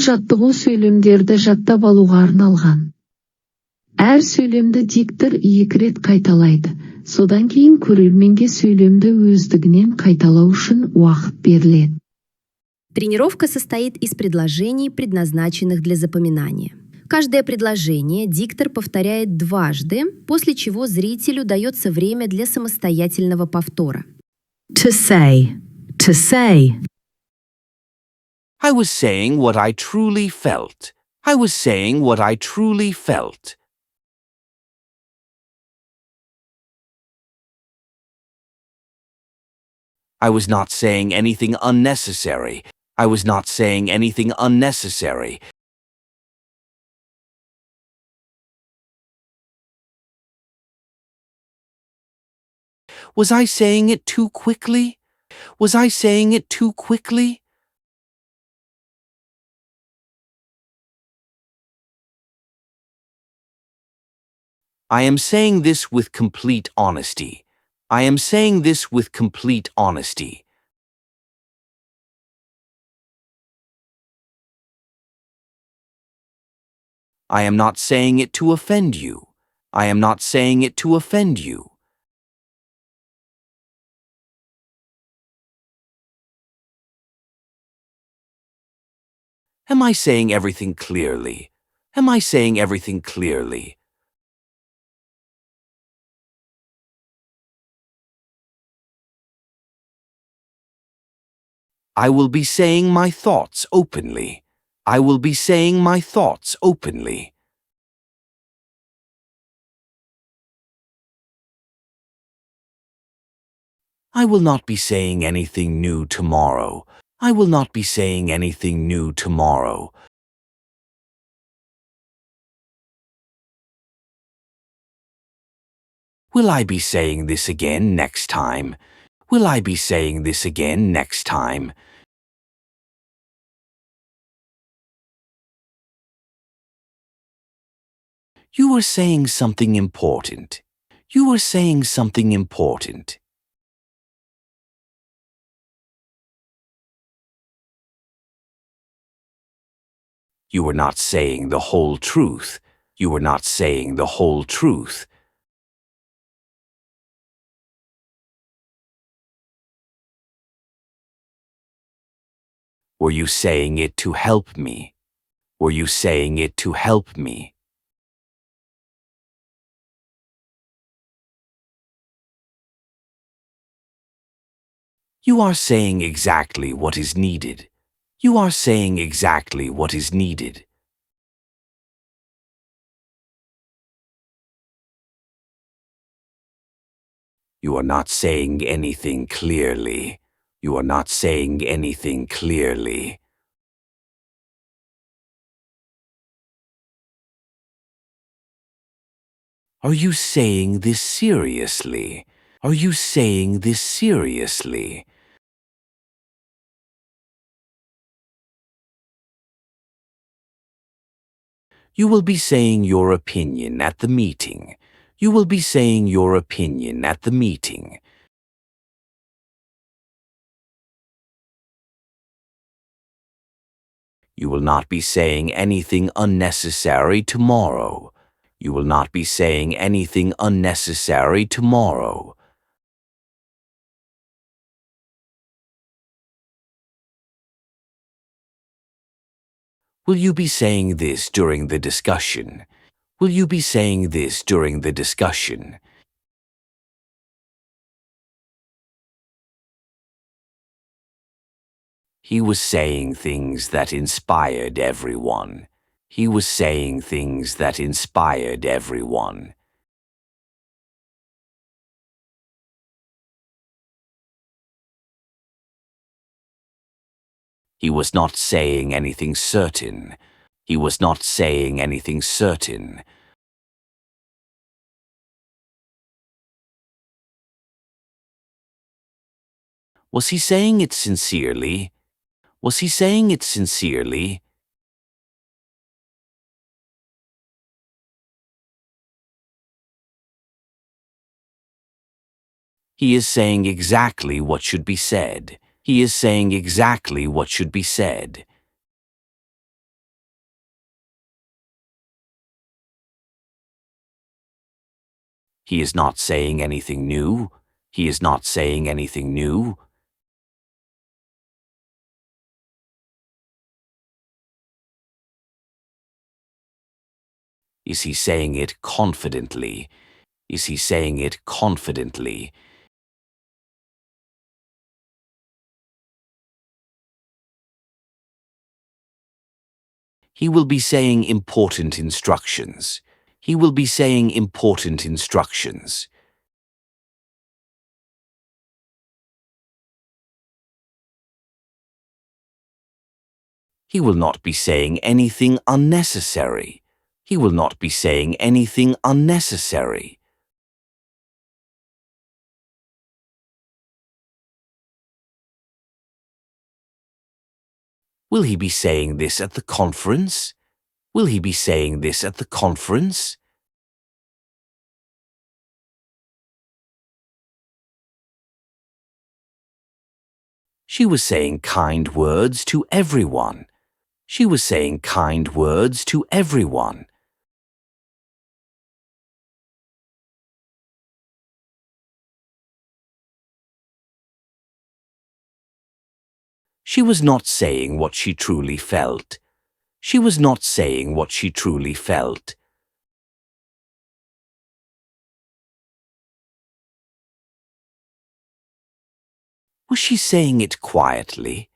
жаттығу сөйлемдерді жаттап алуға арналған. Әр сөйлемді диктор 2 рет қайталайды. Содан кейін көрерменге сөйлемді өздігінен қайталау үшін уақыт беріледі. Тренировка состоит из предложений, предназначенных для запоминания. Каждое предложение диктор повторяет дважды, после чего зрителю дается время для самостоятельного повтора. To say. To say. I was saying what I truly felt. I was saying what I truly felt. I was not saying anything unnecessary. I was not saying anything unnecessary. Was I saying it too quickly? Was I saying it too quickly? I am saying this with complete honesty. I am saying this with complete honesty. I am not saying it to offend you. I am not saying it to offend you. Am I saying everything clearly? Am I saying everything clearly? I will be saying my thoughts openly. I will be saying my thoughts openly. I will not be saying anything new tomorrow. I will not be saying anything new tomorrow. Will I be saying this again next time? Will I be saying this again next time? You were saying something important. You were saying something important. You were not saying the whole truth. You were not saying the whole truth. Were you saying it to help me? Were you saying it to help me? You are saying exactly what is needed. You are saying exactly what is needed. You are not saying anything clearly. You are not saying anything clearly. Are you saying this seriously? Are you saying this seriously? You will be saying your opinion at the meeting. You will be saying your opinion at the meeting. You will not be saying anything unnecessary tomorrow. You will not be saying anything unnecessary tomorrow. Will you be saying this during the discussion? Will you be saying this during the discussion? He was saying things that inspired everyone. He was saying things that inspired everyone. He was not saying anything certain. He was not saying anything certain. Was he saying it sincerely? Was he saying it sincerely? He is saying exactly what should be said. He is saying exactly what should be said. He is not saying anything new. He is not saying anything new. Is he saying it confidently? Is he saying it confidently? He will be saying important instructions. He will be saying important instructions. He will not be saying anything unnecessary. He will not be saying anything unnecessary. Will he be saying this at the conference? Will he be saying this at the conference? She was saying kind words to everyone. She was saying kind words to everyone. She was not saying what she truly felt. She was not saying what she truly felt. Was she saying it quietly?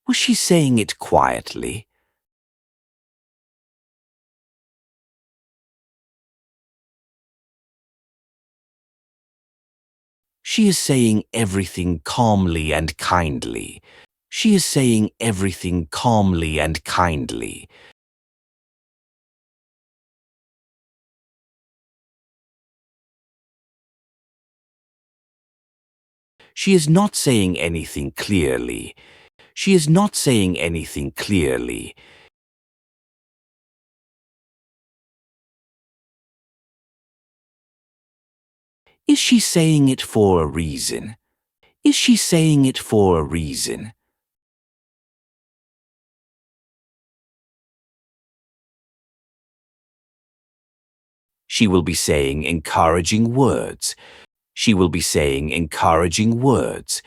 Was she saying it quietly? She is saying everything calmly and kindly. She is saying everything calmly and kindly. She is not saying anything clearly. She is not saying anything clearly. Is she saying it for a reason? Is she saying it for a reason? She will be saying encouraging words. She will be saying encouraging words.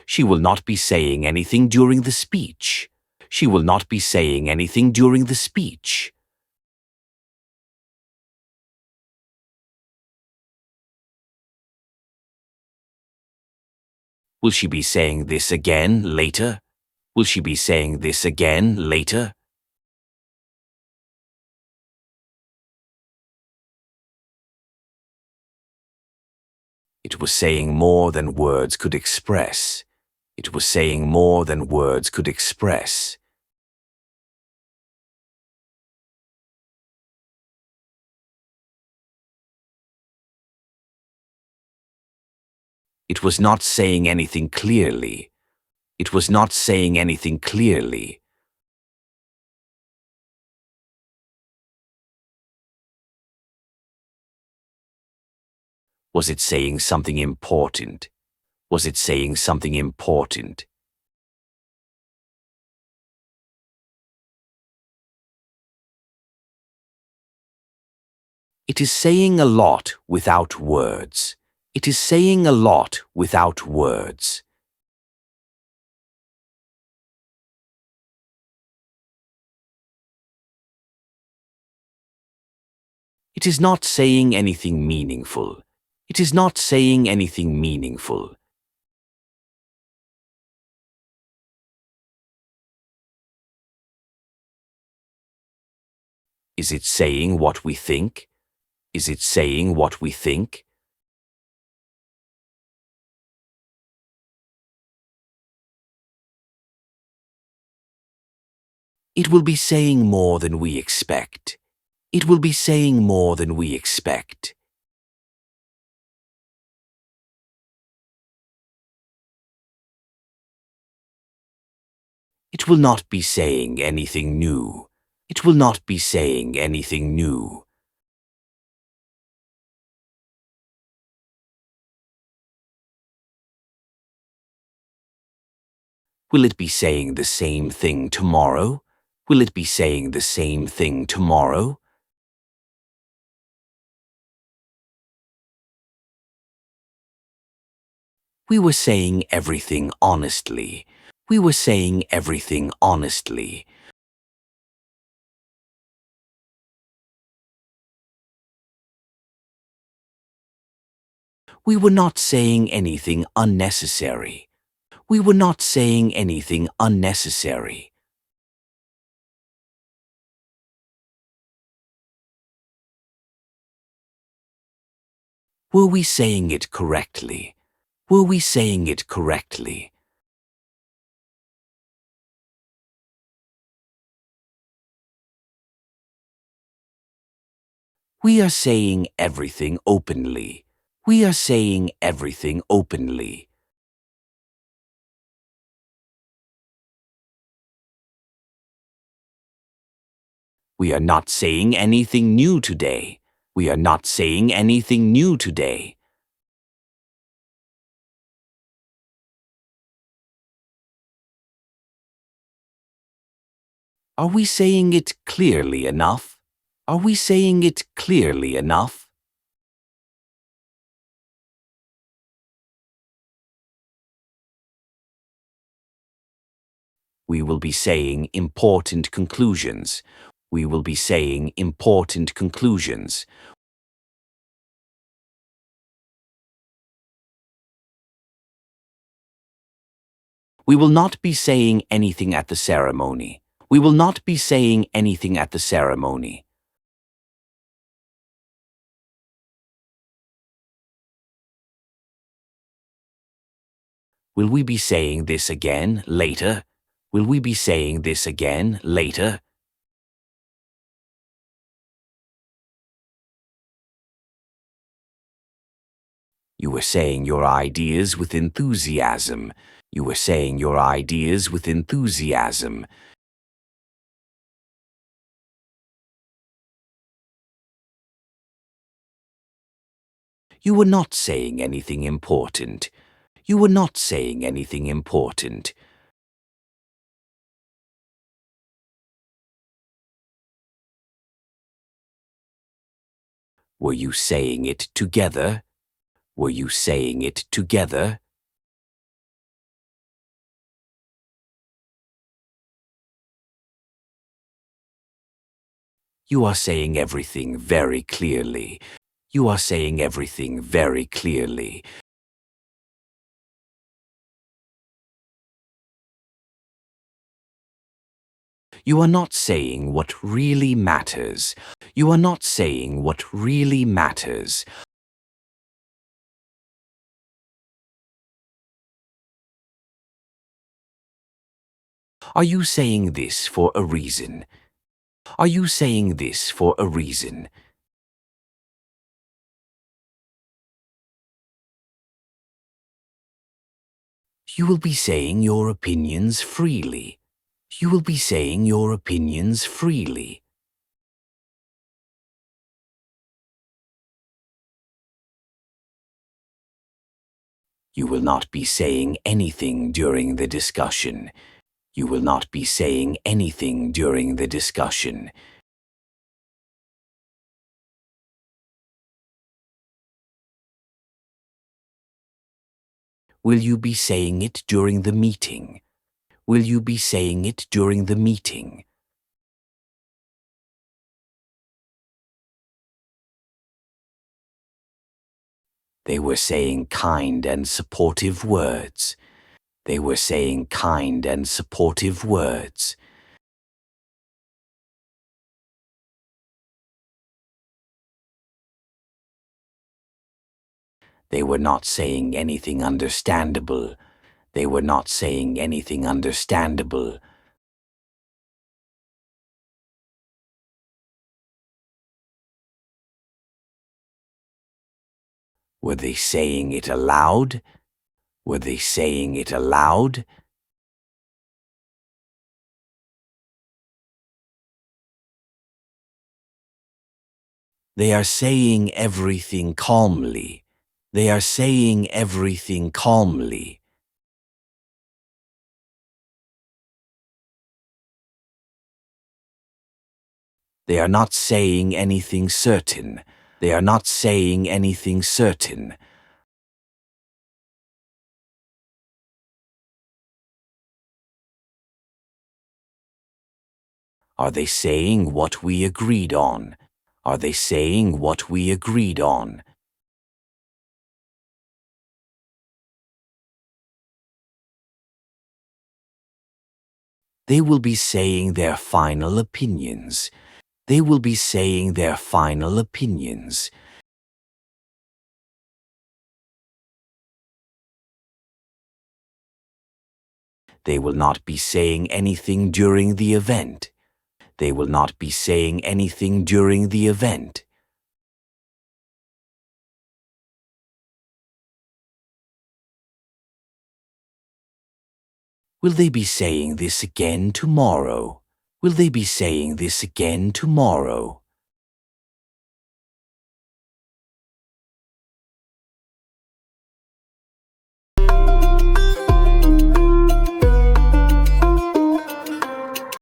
She will not be saying anything during the speech. She will not be saying anything during the speech. Will she be saying this again later? Will she be saying this again later? It was saying more than words could express. It was saying more than words could express. It was not saying anything clearly. It was not saying anything clearly. Was it saying something important? Was it saying something important? It is saying a lot without words. It is saying a lot without words. It is not saying anything meaningful. It is not saying anything meaningful. Is it saying what we think? Is it saying what we think? It will be saying more than we expect. It will be saying more than we expect. It will not be saying anything new. It will not be saying anything new. Will it be saying the same thing tomorrow? Will it be saying the same thing tomorrow? We were saying everything honestly. We were saying everything honestly. We were not saying anything unnecessary. We were not saying anything unnecessary. Were we saying it correctly? Were we saying it correctly? We are saying everything openly. We are saying everything openly. We are not saying anything new today. We are not saying anything new today. Are we saying it clearly enough? Are we saying it clearly enough? We will be saying important conclusions. We will be saying important conclusions. We will not be saying anything at the ceremony. We will not be saying anything at the ceremony. Will we be saying this again later? Will we be saying this again later? You were saying your ideas with enthusiasm. You were saying your ideas with enthusiasm. You were not saying anything important. You were not saying anything important. Were you saying it together? Were you saying it together? You are saying everything very clearly. You are saying everything very clearly. You are not saying what really matters. You are not saying what really matters. Are you saying this for a reason? Are you saying this for a reason? You will be saying your opinions freely. You will be saying your opinions freely. You will not be saying anything during the discussion. You will not be saying anything during the discussion. Will you be saying it during the meeting? Will you be saying it during the meeting? They were saying kind and supportive words. They were saying kind and supportive words. They were not saying anything understandable. They were not saying anything understandable. Were they saying it aloud? Were they saying it aloud? They are saying everything calmly. They are saying everything calmly. They are not saying anything certain. They are not saying anything certain. Are they saying what we agreed on? Are they saying what we agreed on? They will be saying their final opinions. They will be saying their final opinions. They will not be saying anything during the event. They will not be saying anything during the event. Will they be saying this again tomorrow? Will they be saying this again tomorrow?